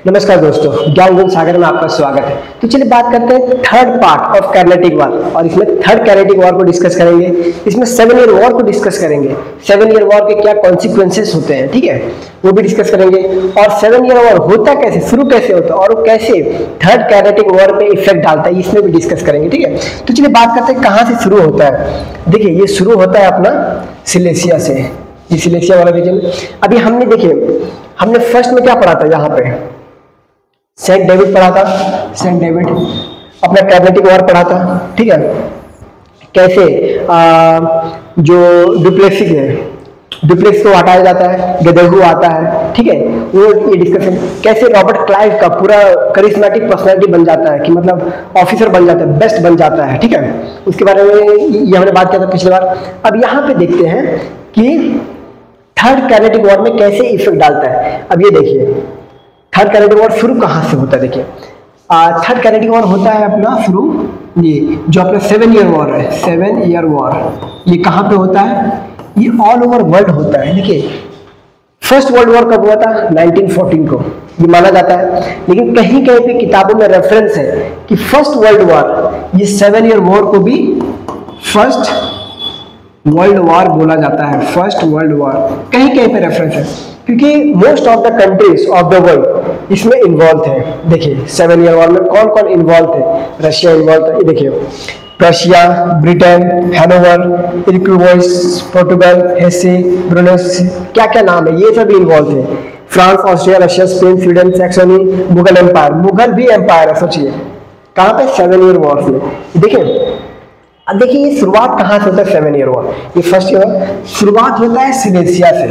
नमस्कार दोस्तों, ज्ञान सागर में आपका स्वागत है। तो चलिए बात करते हैं third part of kinetic war, और इसमें थर्ड कैनेटिक वॉर को डिस्कस करेंगे। इसमें 7 ईयर वॉर को डिस्कस करेंगे। 7 ईयर वॉर के क्या कॉन्सिक्वेंसेस होते हैं, ठीक है, वो भी डिस्कस करेंगे। और 7 ईयर वॉर होता कैसे, शुरू कैसे होता है, और वो कैसे थर्ड कैनेटिक वॉर पे इफेक्ट डालता है, इसमें भी डिस्कस करेंगे, ठीक है। तो चलिए बात करते हैं कहाँ से शुरू होता है। देखिए, ये शुरू होता है अपना सिलेसिया से, ये सिलेसिया वाला रीजन। अभी हमने फर्स्ट में क्या पढ़ा था, यहाँ पे सेंट डेविड पढ़ा था, सेंट डेविड अपना कैनेटिक वॉर पढ़ा था, ठीक है। कैसे जो डुप्लेक्सिस है, डुप्लेक्स को हटाया जाता है, गदेहू आता है, ठीक है, वो ये डिस्कशन। कैसे रॉबर्ट क्लाइव का पूरा करिश्मेटिक पर्सनालिटी बन जाता है, कि मतलब ऑफिसर बन जाता है, बेस्ट बन जाता है, ठीक है। उसके बारे में ये हमने बात किया था पिछली बार। अब यहाँ पे देखते हैं कि थर्ड कैनेटिक वॉर में कैसे इफेक्ट डालता है। अब ये देखिए, थर्ड कैनेटिक वॉर शुरू कहाँ से होता है। देखिए, थर्ड कैनेटिक वॉर होता है अपना शुरू, ये जो अपना 7 ईयर वॉर है, 7 ईयर वॉर, ये कहाँ पे होता है, ये ऑल ओवर वर्ल्ड होता है। देखिए, फर्स्ट वर्ल्ड वॉर कब हुआ था, 1914 को, ये माना जाता है। लेकिन कहीं कहीं पे किताबों में रेफरेंस है कि फर्स्ट वर्ल्ड वॉर, ये 7 ईयर वॉर को भी फर्स्ट वर्ल्ड वॉर बोला जाता है। फर्स्ट वर्ल्ड वॉर कहीं कहीं पे रेफरेंस है, क्योंकि most of the countries of the world इसमें इन्वॉल्व थे। देखिए, 7 ईयर वॉर में कौन कौन इन्वॉल्व थे। रशिया इन्वॉल्व था, ये देखिए, Russia, Britain, Hanover, Iroquois, Portugal, Hesse, ब्रुनेस, क्या क्या नाम है, ये सब इन्वॉल्व थे। France, Austria, Russia, Spain, Sweden, Saxony, Mughal empire, Mughal भी एम्पायर है, सोचिए कहाँ पे, 7 ईयर वॉर में। देखिए, अब देखिए, ये शुरुआत कहाँ से होता है 7 ईयर वॉर, ये फर्स्ट ईयर शुरुआत होता है सिलेसिया से।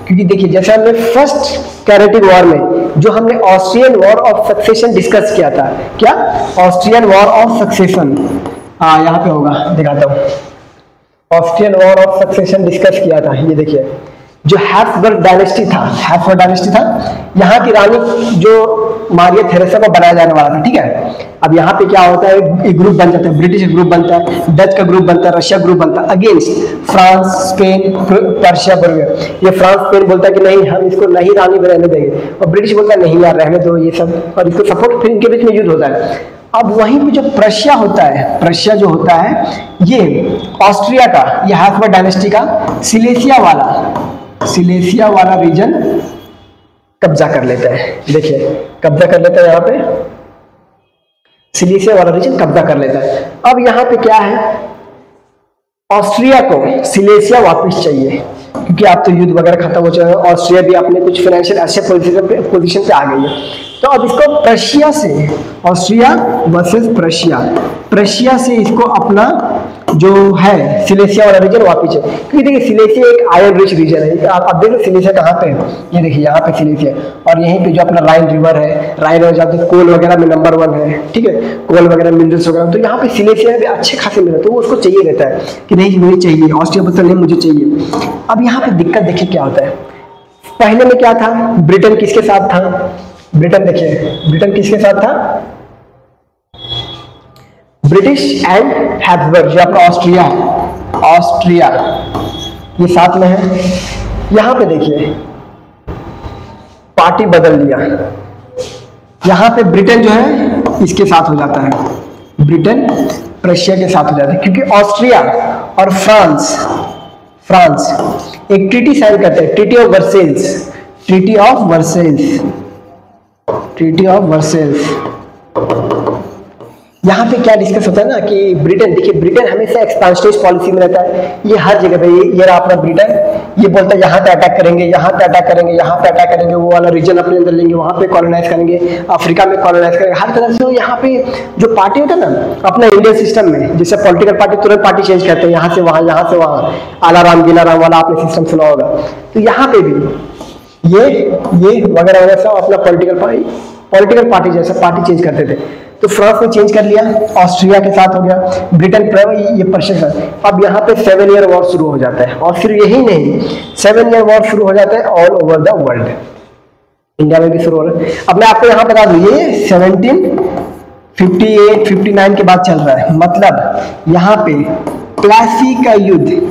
क्योंकि देखिए, जैसे हमने फर्स्ट कैनेटिक वॉर में जो हमने Austrian war of succession discuss किया था, क्या ऑस्ट्रियन वॉर ऑफ सक्सेशन, यहाँ पे होगा, दिखाता हूँ। Austrian war of succession discuss किया था, ये देखिए, जो हैब्सबर्ग डायनेस्टी था, हैब्सबर्ग डायनेस्टी था, यहाँ की रानी जो मारिया थेरेसा को बनाया जाने वाला था, ठीक है। अब यहाँ पे क्या होता है, एक ग्रुप बन जाता है, ब्रिटिश ग्रुप बनता है, डच का ग्रुप बनता है, रशिया ग्रुप बनता है अगेंस्ट फ्रांस, स्पेन, पर्शिया, बर्गिया। ये फ्रांस, स्पेन बोलता है कि नहीं, हम इसको नहीं रानी रहने देंगे, और ब्रिटिश बोलता है नहीं यार रहने दो ये सब, और इसको सपोर्ट, फिर इनके बीच में युद्ध होता है। अब वहीं पे जो प्रशिया होता है, प्रशिया जो होता है, ये ऑस्ट्रिया का, ये हैब्सबर्ग डायनेस्टी का सिलेसिया वाला रीजन कब्जा कर लेता है। देखिए, कब्जा कर लेता है, यहाँ पे सिलेसिया वाला रीजन कब्जा कर लेता है। अब यहाँ पे क्या है, ऑस्ट्रिया को सिलेसिया वापस चाहिए, क्योंकि आप तो युद्ध वगैरह खत्म हो जाए, ऑस्ट्रिया भी अपने कुछ फाइनेंशियल अच्छे पोजीशन पे आ गई है। तो अब इसको प्रशिया से, ऑस्ट्रिया वर्सेस प्रशिया से इसको अपना जो है सिलेसिया वाला रीजन वापस है। क्योंकि देखिए, सिलेसिया एक आयरन रिच रीजन है। आप देखो सिलेसिया कहाँ पे है, ये देखिए यहाँ पे सिलेसिया, और यहीं पे जो अपना राइन रिवर है, राइन रिवर जहाँ पे कोल वगैरह में नंबर 1 है, ठीक है, कोल वगैरह मिनरल्स वगैरह, तो यहाँ पे सिलेसिया में अच्छे खासे मिले, तो वो उसको चाहिए रहता है कि नहीं मुझे चाहिए, ऑस्ट्रिया बोलता नहीं मुझे चाहिए। अब यहाँ पे दिक्कत देखिए क्या होता है। पहले में क्या था, ब्रिटेन किसके साथ था, ब्रिटेन देखिए, ब्रिटेन किसके साथ था, ब्रिटिश एंड हैब्सबर्ग, जो आपका ऑस्ट्रिया ये साथ में है। यहां पे देखिए पार्टी बदल दिया, यहां पे ब्रिटेन जो है इसके साथ हो जाता है, ब्रिटेन प्रशिया के साथ हो जाता है, क्योंकि ऑस्ट्रिया और फ्रांस एक ट्रीटी साइन करते हैं, ट्रीटी ऑफ वर्सेल्स। यहाँ पे क्या डिस्कस होता है ना, कि ब्रिटेन, देखिए ब्रिटेन हमेशा एक्सपांशनिस्ट पॉलिसी में रहता है, ये हर जगह पे, ये रहा अपना ब्रिटेन, ये बोलता है यहाँ पे अटैक करेंगे, यहाँ पे अटैक करेंगे, यहाँ पे अटैक करेंगे, वो वाला रीजन अपने अंदर लेंगे, वहाँ पे कॉलोनाइज करेंगे, अफ्रीका में कॉलोनाइज करेंगे, हर तरह से। यहाँ पे जो पार्टी होता है ना अपना इंडियन सिस्टम में, जैसे पॉलिटिकल पार्टी तुरंत पार्टी चेंज करते हैं, यहाँ से वहाँ, यहाँ से वहाँ, आलाराम गिलाराम वाला आपने सिस्टम सुना होगा। तो यहाँ पे भी ये वगैरह वगैरह सब अपना पॉलिटिकल पार्टी जैसा पार्टी चेंज करते थे। तो फ्रांस ने चेंज कर लिया, ऑस्ट्रिया के साथ हो गया, ब्रिटेन ये पर्शिया के साथ। अब यहाँ पे 7 ईयर वॉर शुरू हो जाता है, और फिर यही नहीं, 7 ईयर वॉर शुरू हो जाता है all over the world, India में भी शुरू हो रहा है। अब मैं आपको यहाँ बता दूं, ये 1758-59 के बाद चल रहा है, मतलब यहाँ पे प्लासी का युद्ध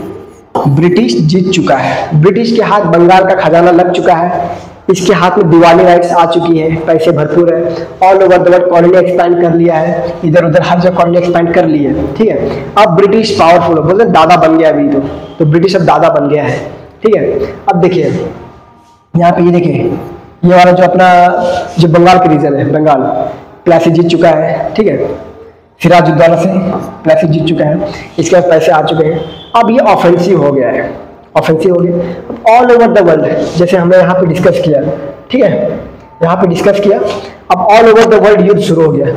ब्रिटिश जीत चुका है, ब्रिटिश के हाथ बंगाल का खजाना लग चुका है, इसके हाथ में दिवाली राइट्स आ चुकी है, पैसे भरपूर है, all over the world colony expand कर लिया है, इधर उधर हर जगह कॉलोनी एक्सपैंड कर ली है, ठीक है। अब ब्रिटिश पावरफुल है, बोलते दादा बन गया अभी तो ब्रिटिश अब दादा बन गया है, ठीक है। अब देखिए यहाँ पे ये देखिए, ये वाला जो अपना जो बंगाल का रीजन है, बंगाल प्लासी जीत चुका है, ठीक है, सिराजुद्दौला से प्लासी जीत चुका है, इसके बाद पैसे आ चुके हैं। अब ये ऑफेंसिव हो गया है, ऑफेंसिव हो गया। अब ऑल ओवर द वर्ल्ड, जैसे हमने यहाँ पे डिस्कस किया, ठीक है, यहाँ पे डिस्कस किया, अब ऑल ओवर द वर्ल्ड युद्ध शुरू हो गया।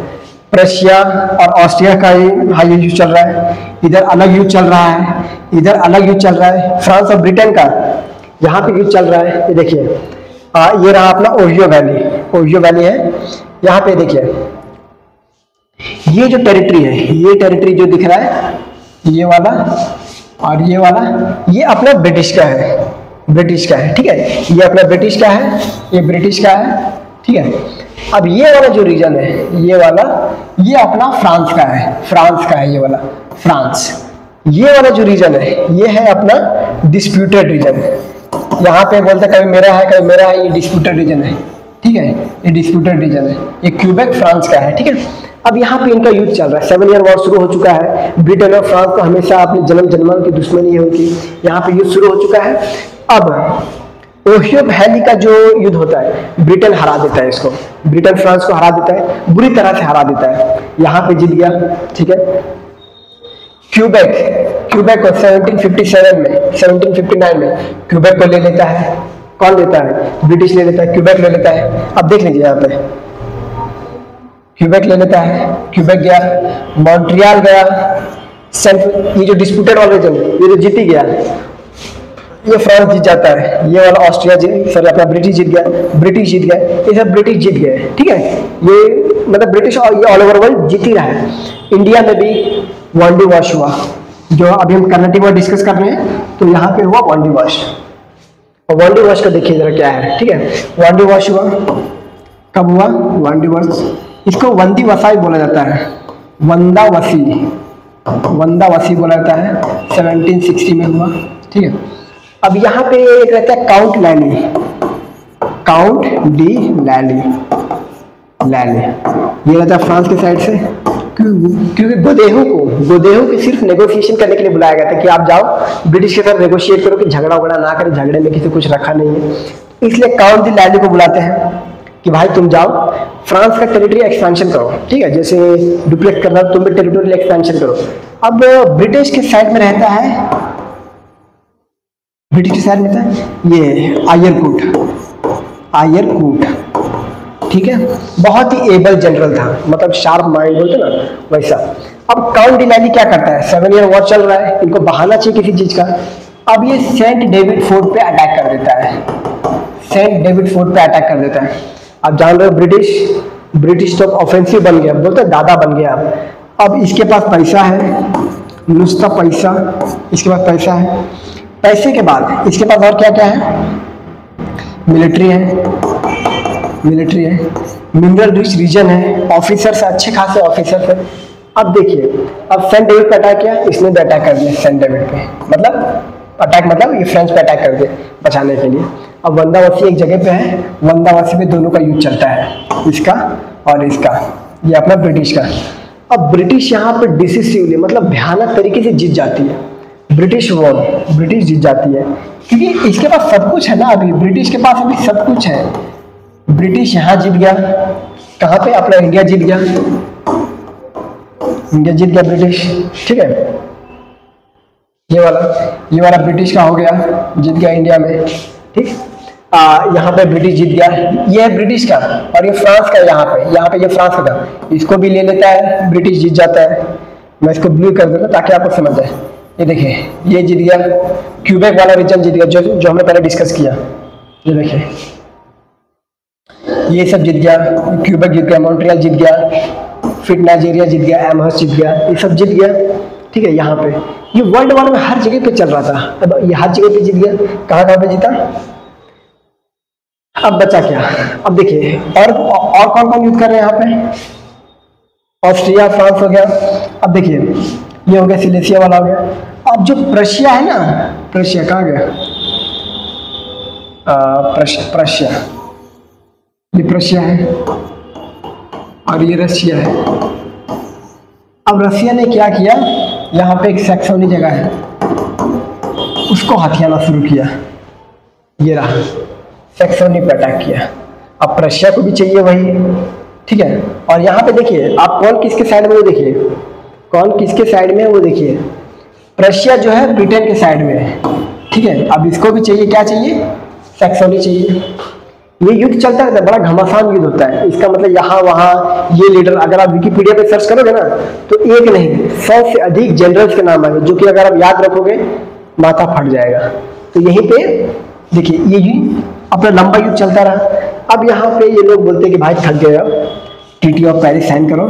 प्रशिया और ऑस्ट्रिया का हाई युद्ध चल रहा है, इधर अलग युद्ध चल रहा है, इधर अलग युद्ध चल रहा है, फ्रांस और ब्रिटेन का यहाँ पे युद्ध चल रहा है। ये देखिए ये रहा अपना ओहियो वैली, ओहियो वैली है, यहाँ पे देखिए ये जो टेरिटरी है, ये टेरिटरी जो दिख रहा है, ये वाला और ये वाला, ये अपना ब्रिटिश का है, ब्रिटिश का है, ठीक है, ये अपना ब्रिटिश का है, ये ब्रिटिश का है, ठीक है। अब ये वाला जो रीजन है, ये वाला, ये अपना फ्रांस का है, फ्रांस का है ये वाला, फ्रांस। ये वाला जो रीजन है, ये है अपना डिस्प्यूटेड रीजन, यहाँ पे बोलते कभी मेरा है कभी मेरा है, ये डिस्प्यूटेड रीजन है, ठीक है, ये डिस्प्यूटेड रीजन है, ये क्यूबेक फ्रांस का है, ठीक है। अब यहाँ पे इनका युद्ध चल रहा है, 7 ईयर वॉर शुरू हो चुका है। ब्रिटेन और फ्रांस तो हमेशा अपने जन्म जन्मांतर की दुश्मनी होती, यहाँ पे युद्ध शुरू हो चुका है। अब ओहियो वैली का जो युद्ध होता है, ब्रिटेन हरा देता है इसको, ब्रिटेन फ्रांस को हरा देता है, बुरी तरह से हरा देता है, यहाँ पे जीत गया, ठीक है। क्यूबेक को 1757 में 1759 में क्यूबेक को ले लेता है, कौन लेता है? ब्रिटिश ले लेता है, क्यूबेक ले लेता है। अब देख लीजिए यहाँ पे क्यूबेक ले लेता है, क्यूबेक गया, मॉन्ट्रियल गया, ये जो डिस्प्यूटेड वाला रीजन ये तो जीत ही गया, ये फ्रांस जीत जाता है, ये वाला ऑस्ट्रिया सॉरी अपना ब्रिटिश जीत गया, ब्रिटिश जीत गए, ये सब ब्रिटिश जीत गए, ठीक है। ये मतलब ब्रिटिश और ये ऑल ओवर वर्ल्ड जीत ही रहा है। इंडिया में भी वांडी वॉश हुआ, जो अभी हम कर्नाटक में डिस्कस कर रहे हैं, तो यहाँ पे हुआ वांडी वॉश। और वांडी वॉश का देखिए जरा क्या है, ठीक है। वांडी वॉश हुआ, कब हुआ वांडी वॉश? इसको वंदी वसाई बोला जाता है, वंदावसी, वंदावसी बोला जाता है, 1760 में हुआ, ठीक है। अब यहाँ पे एक रहता है काउंट लैली, काउंट डी लैली, लैली ये रहता है फ्रांस के साइड से, क्योंकि गोदेहू को सिर्फ नेगोशिएशन करने के लिए बुलाया गया था कि आप जाओ ब्रिटिश के साथ नेगोशिएट करो, कि झगड़ा वगड़ा ना करें, झगड़े में किसी कुछ रखा नहीं है, इसलिए काउंट डी लैली को बुलाते हैं कि भाई तुम जाओ फ्रांस का टेरिटरी एक्सपेंशन करो, ठीक है, जैसे डुप्लेट करना तुम भी टेरिटोरियल एक्सपेंशन करो। अब ब्रिटिश के साइड में रहता है, ब्रिटिश के साइड में था ये आयरकूट, ठीक है, बहुत ही एबल जनरल था, मतलब शार्प माइंड बोलते ना वैसा। अब काउंट डी लैली क्या करता है, 7 ईयर वॉर चल रहा है, इनको बहाना चाहिए किसी चीज का। अब ये सेंट डेविड फोर्ट पे अटैक कर देता है, सेंट डेविड फोर्ट पे अटैक कर देता है। अब जान रहे हो ब्रिटिश तो ऑफेंसिव बन गया, बोलते दादा बन गया। अब इसके पास पैसा है, नुस्ता पैसा, इसके पास पैसा है, पैसे के बाद इसके पास और क्या क्या है, मिलिट्री है, मिनरल रिच रीजन है, ऑफिसर्स अच्छे खासे ऑफिसर्स है। अब देखिए अब सेंट डेविड पे अटैक किया, इसने भी अटैक कर दिया सेंट डेविड पे, मतलब अटैक मतलब ये फ्रेंच पे अटैक कर दिया बचाने के लिए। अब वंदावसी एक जगह पे है, वंदावसी पे दोनों का युद्ध चलता है, इसका और इसका, ये अपना ब्रिटिश का। अब ब्रिटिश यहाँ पे डिसिसिवली मतलब भयानक तरीके से जीत जाती है, ब्रिटिश जीत जाती है, क्योंकि इसके पास सब कुछ है ना, अभी ब्रिटिश के पास अभी सब कुछ है। ब्रिटिश यहाँ जीत गया, कहाँ पे अपना इंडिया जीत गया, ब्रिटिश, ठीक है। ये वाला ब्रिटिश का हो गया, जीत गया इंडिया में, ठीक। यहाँ पे ब्रिटिश जीत गया, ये है ब्रिटिश का, और ये फ्रांस का, यहाँ पे ये फ्रांस का था, इसको भी ले लेता है, ब्रिटिश जीत जाता है। मैं इसको ब्लू कर दूंगा ताकि आपको समझ जाए। ये देखिए ये जीत गया, क्यूबेक वाला रीजन जीत गया, जो हमने पहले डिस्कस किया, ये देखिए ये सब जीत गया, क्यूबेक जीत गया, मॉन्ट्रियल जीत गया, फिर नाइजीरिया जीत गया, एमहर्स्ट जीत गया, ये सब जीत गया, ठीक है। यहाँ पे ये वर्ल्ड वॉर में हर जगह पे चल रहा था, अब ये हर जगह पे जीत गया, कहाँ पे जीता। अब बचा क्या, अब देखिए और कौन कौन युद्ध कर रहे हैं यहाँ पे, ऑस्ट्रिया फ्रांस हो गया। अब देखिए ये हो गया, सिलेसिया वाला हो गया। अब जो प्रशिया है ना, प्रशिया कहाँ गया, प्रशिया ये प्रशिया है और ये रशिया है। अब रशिया ने क्या किया, यहाँ पे एक सैक्सोनी जगह है, उसको हथियाना शुरू किया। ये रहा, सैक्सोनी पे अटैक किया। अब प्रशिया को भी चाहिए वही, ठीक है। और यहाँ पे देखिए आप कौन किसके साइड में, वो देखिए कौन किसके साइड में है, वो देखिए प्रशिया जो है ब्रिटेन के साइड में है, ठीक है। अब इसको भी चाहिए, क्या चाहिए, सैक्सोनी चाहिए। ये युद्ध चलता है, बड़ा घमासान युद्ध होता है। इसका मतलब यहाँ वहाँ ये लीडर, अगर आप विकिपीडिया पे सर्च करोगे ना तो एक नहीं 100 से अधिक जनरल्स के नाम आएंगे, जो कि अगर आप याद रखोगे माथा फट जाएगा। तो यहीं पे देखिए ये अपना लंबा युद्ध चलता रहा। अब यहाँ पे ये लोग बोलते हैं कि भाई थक गए, अब ट्रीटी ऑफ पेरिस साइन करो,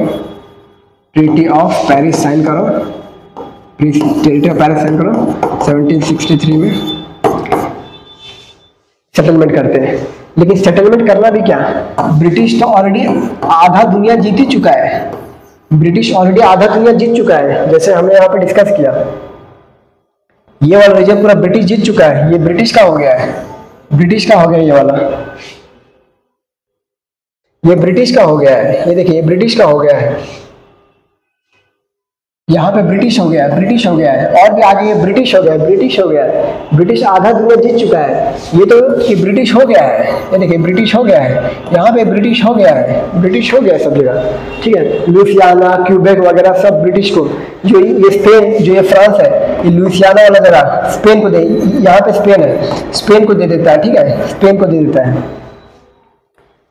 ट्रीटी ऑफ पेरिस साइन करो, ट्रीटी ऑफ पेरिस साइन करो। 1763 में सेटलमेंट करते हैं। लेकिन सेटलमेंट करना भी क्या, ब्रिटिश तो ऑलरेडी आधा दुनिया जीत ही चुका है। ब्रिटिश ऑलरेडी आधा दुनिया जीत चुका है, जैसे हमने यहाँ पे डिस्कस किया। ये वाला रीजन पूरा ब्रिटिश जीत चुका है, ये ब्रिटिश का हो गया है, ब्रिटिश का हो गया ये वाला, ये ब्रिटिश का हो गया है। ये देखिए ये ब्रिटिश का हो गया है, यहाँ पे ब्रिटिश हो गया है, ब्रिटिश हो गया है, और भी आगे ये ब्रिटिश हो गया है, ब्रिटिश हो गया है। ब्रिटिश आधा दुनिया जीत चुका है, ये तो ये ब्रिटिश हो गया है। ये देखिए ब्रिटिश हो गया है, यहाँ पे ब्रिटिश हो गया है, ब्रिटिश हो गया है सब जगह, ठीक है। लुइसियाना, क्यूबेक वगैरह सब ब्रिटिश को, जो ये स्पेन, जो ये फ्रांस है, ये लुइसियाना वाला जगह स्पेन को दे, यहाँ पे स्पेन है, स्पेन को दे देता है, ठीक है, स्पेन को दे देता है।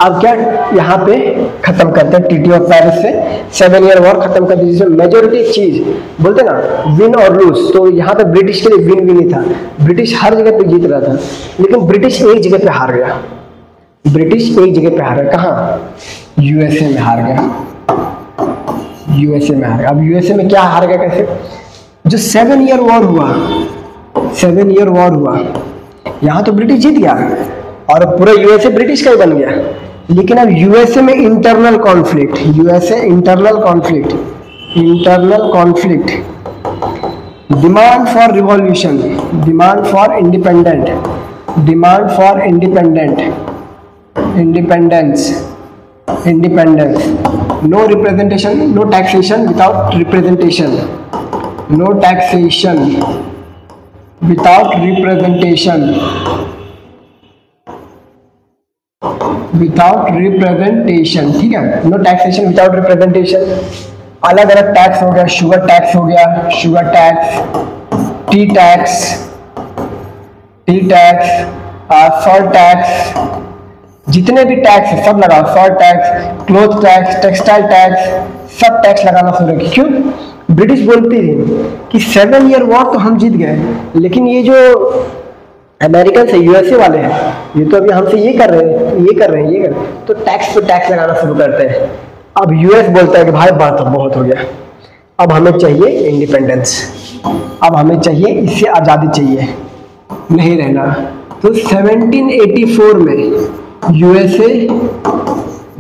अब क्या यहाँ पे खत्म करते हैं ट्रीटी ऑफ पेरिस से, 7 ईयर वॉर खत्म कर दी, जिसमें मेजोरिटी चीज बोलते ना विन और लूज, तो यहाँ पे ब्रिटिश के लिए विन भी नहीं था, ब्रिटिश हर जगह पे जीत रहा था। लेकिन ब्रिटिश एक जगह पे हार गया, ब्रिटिश एक जगह पे हार गया, कहाँ, यूएसए में हार गया, यूएसए में हार गया। अब यूएसए में क्या हार गया, कैसे, जो 7 ईयर वॉर हुआ, 7 ईयर वॉर हुआ, यहाँ तो ब्रिटिश जीत गया और पूरा यूएसए ब्रिटिश का ही बन गया। लेकिन अब यूएसए में internal conflict, USA internal conflict, internal conflict, demand for revolution, demand for independent, demand for independent, independence, independence, no representation, no taxation without representation, no taxation without representation, without representation, ठीक है, no taxation without representation. अलग अलग tax हो गया, sugar tax हो गया, sugar tax, T tax, T tax, salt tax, जितने भी टैक्स है सब लगाओ, salt tax, cloth tax, textile tax, सब टैक्स लगाना शुरू किया। क्यों, ब्रिटिश बोलती थी कि 7 ईयर वॉर तो हम जीत गए, लेकिन ये जो अमेरिकन से यूएसए वाले हैं, ये तो अभी हमसे ये कर रहे हैं, ये कर रहे हैं, ये कर रहे हैं, तो टैक्स पे टैक्स लगाना शुरू करते हैं। अब यूएस बोलता है कि भाई बात अब बहुत हो गया, अब हमें चाहिए इंडिपेंडेंस, अब हमें चाहिए, इससे आज़ादी चाहिए, नहीं रहना। तो 1784 में यूएसए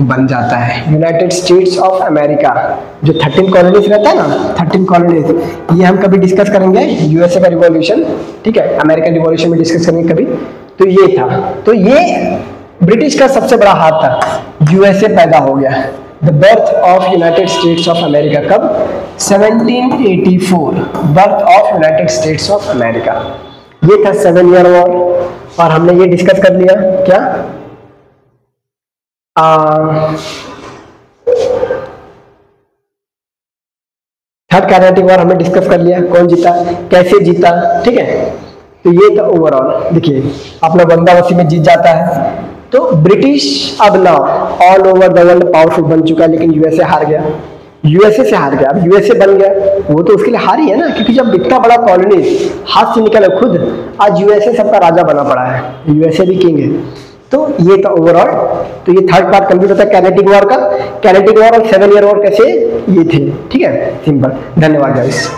बन जाता है, यूनाइटेड स्टेट्स ऑफ अमेरिका। जो 13 कॉलोनीज रहता है ना, 13 कॉलोनीज, ये हम कभी डिस्कस करेंगे, यूएसए का रिवॉल्यूशन, ठीक है, अमेरिकन रिवॉल्यूशन में डिस्कस करेंगे कभी। तो ये था, तो ये ब्रिटिश का सबसे बड़ा हाथ था, यूएसए पैदा हो गया। The birth of United states of America कब, 1784, birth of United states of America. ये था 7 ईयर वॉर, और हमने ये डिस्कस कर लिया क्या, थर्ड कैरेटिक वॉर हमने डिस्कस कर लिया, कौन जीता, कैसे जीता, ठीक है। तो ये था ओवरऑल। देखिए अपना बंगावती में जीत जाता है, तो ब्रिटिश अब ना all over the world powerful बन चुका है, लेकिन यूएसए हार गया, यूएसए से हार गया। अब यूएसए बन गया, वो तो उसके लिए हार ही है ना, क्योंकि जब इतना बड़ा कॉलोनी हाथ से निकले खुद, आज यूएसए सबका राजा बना पड़ा है, यूएसए भी किंग है। तो ये था ओवरऑल। तो ये थर्ड पार्ट कंप्लीट होता है कैनेटिक वॉर का। कैनेटिक वॉर और 7 ईयर वॉर कैसे ये थे, ठीक है, सिंपल। धन्यवाद गाइस।